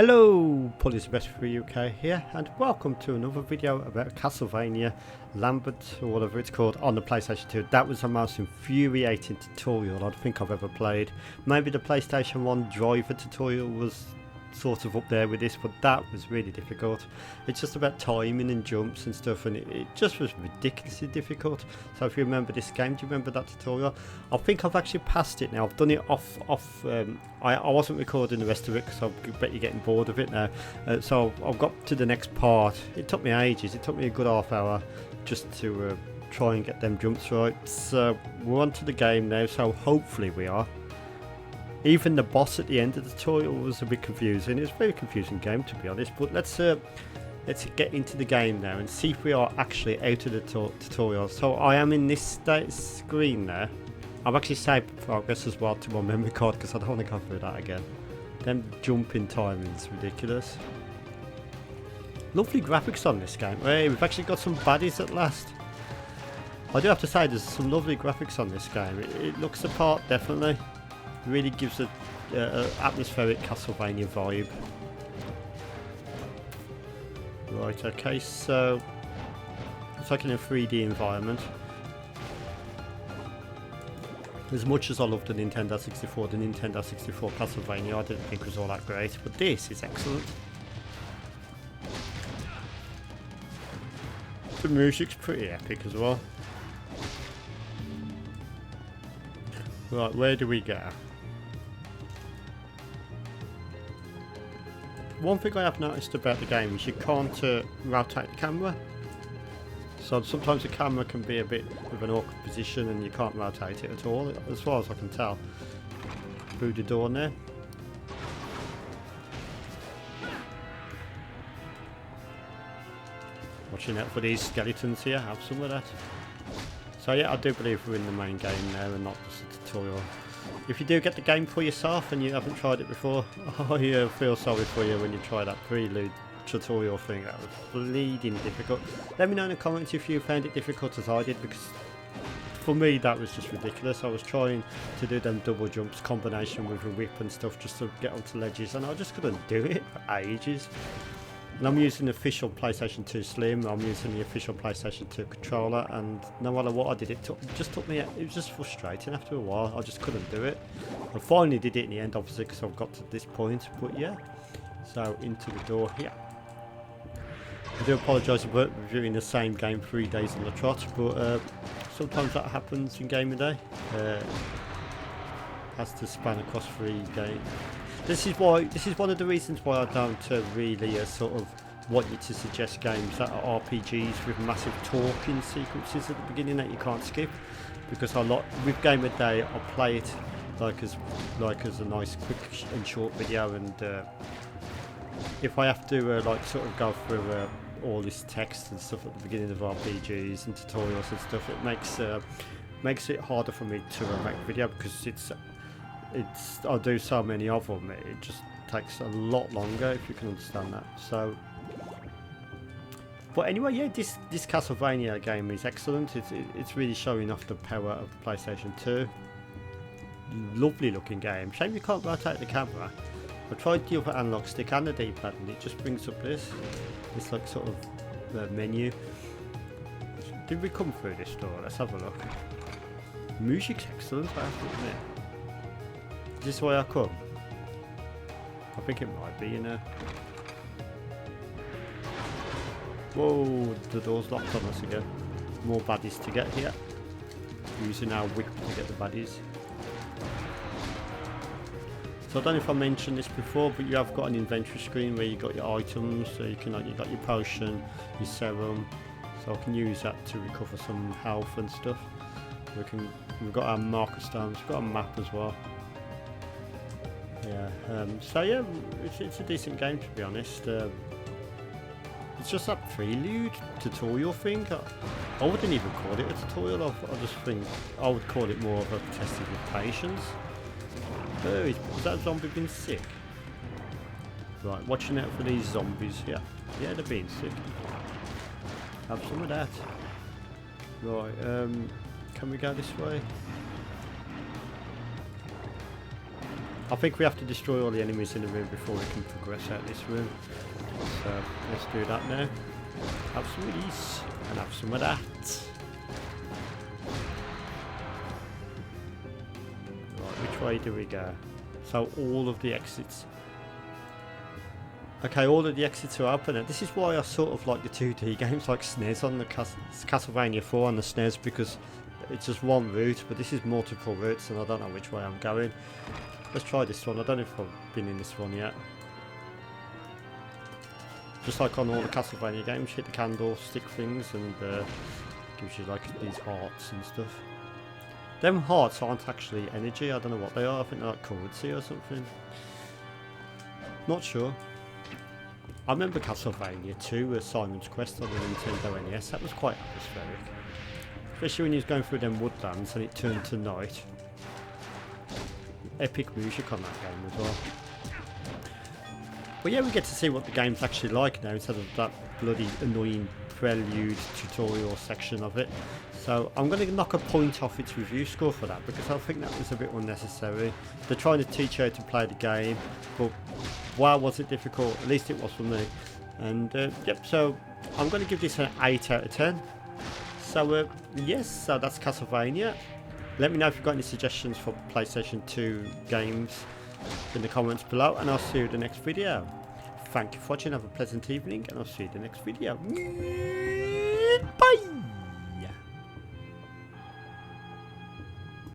Hello, Police Best for UK here, and welcome to another video about Castlevania Lambert, or whatever it's called, on the PlayStation 2. That was the most infuriating tutorial I think I've ever played. Maybe the PlayStation 1 driver tutorial was sort of up there with this, but that was really difficult. It's just about timing and jumps and stuff, and it just was ridiculously difficult. So if you remember this game, do you remember that tutorial? I think I've actually passed it now. I've done it off I wasn't recording the rest of it because I bet you're getting bored of it now. So I've got to the next part. It took me ages. It took me a good half hour just to try and get them jumps right. So we're on to the game now, so hopefully we are. Even the boss at the end of the tutorial was a bit confusing. It was a very confusing game, to be honest, but let's get into the game now and see if we are actually out of the tutorial. So I am in this screen now. I've actually saved progress as well to my memory card because I don't want to go through that again. Them jumping timing is ridiculous. Lovely graphics on this game. Hey, we've actually got some baddies at last. I do have to say there's some lovely graphics on this game. It looks the part, definitely. Really gives a atmospheric Castlevania vibe. Right, okay, so it's like in a 3D environment. As much as I loved the Nintendo 64 Castlevania I didn't think was all that great, but this is excellent. The music's pretty epic as well. Right, where do we go? One thing I have noticed about the game is you can't rotate the camera. So sometimes the camera can be a bit of an awkward position and you can't rotate it at all, as far as I can tell. Through the door there. Watching out for these skeletons here, have some of that. So yeah, I do believe we're in the main game now and not just a tutorial. If you do get the game for yourself and you haven't tried it before, I feel sorry for you when you try that prelude tutorial thing. That was bleeding difficult. Let me know in the comments if you found it difficult as I did, because for me that was just ridiculous. I was trying to do them double jumps combination with a whip and stuff just to get onto ledges, and I just couldn't do it for ages. And I'm using the official PlayStation 2 Slim, I'm using the official PlayStation 2 controller, and no matter what I did, it just took me, it was just frustrating after a while. I just couldn't do it. I finally did it in the end, obviously, because I've got to this point, but yeah. So, into the door here. I do apologise about reviewing the same game 3 days on the trot, but sometimes that happens in Game of Day. Has to span across 3 games. This is one of the reasons why I don't really sort of want you to suggest games that are RPGs with massive talking sequences at the beginning that you can't skip, because with Game of Day I play it like as a nice quick and short video, and if I have to like sort of go through all this text and stuff at the beginning of RPGs and tutorials and stuff, it makes it harder for me to make a video, because I do so many of them, it just takes a lot longer, if you can understand that. So, but anyway, yeah, this Castlevania game is excellent. It's really showing off the power of the PlayStation 2. Lovely looking game. Shame you can't rotate the camera. I tried the other analog stick and the D-pad, and it just brings up this like sort of menu. Did we come through this door? Let's have a look. Music's excellent, I have to admit. Is this why I come? I think it might be, you know. Whoa, the door's locked on us again. More baddies to get here. Using our whip to get the baddies. So I don't know if I mentioned this before, but you have got an inventory screen where you got your items. So you got your potion, your serum. So I can use that to recover some health and stuff. We've got our marker stones. We've got a map as well. Yeah, so yeah, it's a decent game, to be honest. It's just that prelude tutorial thing. I wouldn't even call it a tutorial. I just think I would call it more of a test of your patience. Oh, is that zombie been sick? Right, watching out for these zombies here. Yeah, they're being sick. Have some of that. Right, can we go this way? I think we have to destroy all the enemies in the room before we can progress out this room. So let's do that now. Have some of these and have some of that. Right, which way do we go? So all of the exits. Okay, all of the exits are open, and this is why I sort of like the 2D games like SNES on the Castlevania 4 on the SNES, because it's just one route, but this is multiple routes and I don't know which way I'm going. Let's try this one. I don't know if I've been in this one yet. Just like on all the Castlevania games, hit the candlestick things and gives you like these hearts and stuff. Them hearts aren't actually energy, I don't know what they are, I think they're like currency or something. Not sure. I remember Castlevania 2, Simon's Quest on the Nintendo NES, that was quite atmospheric. Especially when he was going through them woodlands and it turned to night. Epic music on that game as well. But yeah, we get to see what the game's actually like now instead of that bloody annoying prelude tutorial section of it. So I'm going to knock a point off its review score for that, because I think that was a bit unnecessary. They're trying to teach you how to play the game, but wow, was it difficult? At least it was for me. And yep, so I'm going to give this an 8 out of 10. So yes, so that's Castlevania. Let me know if you've got any suggestions for PlayStation 2 games in the comments below, and I'll see you in the next video. Thank you for watching, have a pleasant evening, and I'll see you in the next video. Bye!